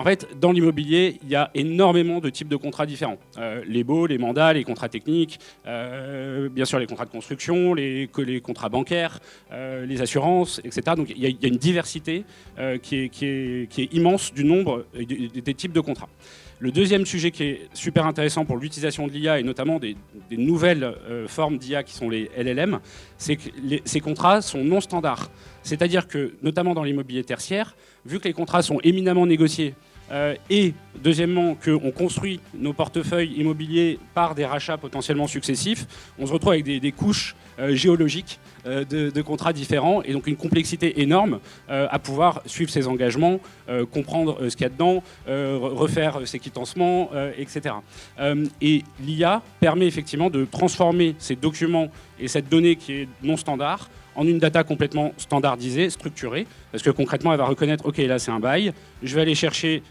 En fait, dans l'immobilier, il y a énormément de types de contrats différents. Les baux, les mandats, les contrats techniques, bien sûr les contrats de construction, les contrats bancaires, les assurances, etc. Donc il y a une diversité qui est immense du nombre et des types de contrats. Le deuxième sujet qui est super intéressant pour l'utilisation de l'IA et notamment des nouvelles formes d'IA qui sont les LLM, c'est que ces contrats sont non standards. C'est-à-dire que, notamment dans l'immobilier tertiaire, vu que les contrats sont éminemment négociés, et deuxièmement qu'on construit nos portefeuilles immobiliers par des rachats potentiellement successifs, on se retrouve avec des couches géologiques de contrats différents et donc une complexité énorme à pouvoir suivre ses engagements, comprendre ce qu'il y a dedans, refaire ses quitancements, etc. Et l'IA permet effectivement de transformer ces documents et cette donnée qui est non standard en une data complètement standardisée, structurée, parce que concrètement, elle va reconnaître, OK, là, c'est un bail, je vais aller chercher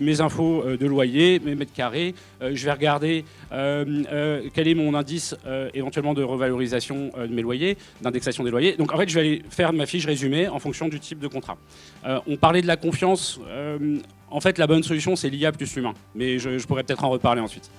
mes infos de loyer, mes mètres carrés, je vais regarder quel est mon indice éventuellement de revalorisation de mes loyers, d'indexation des loyers. Donc, en fait, je vais aller faire ma fiche résumée en fonction du type de contrat. On parlait de la confiance. En fait, la bonne solution, c'est l'IA plus l'humain. Mais je pourrais peut-être en reparler ensuite.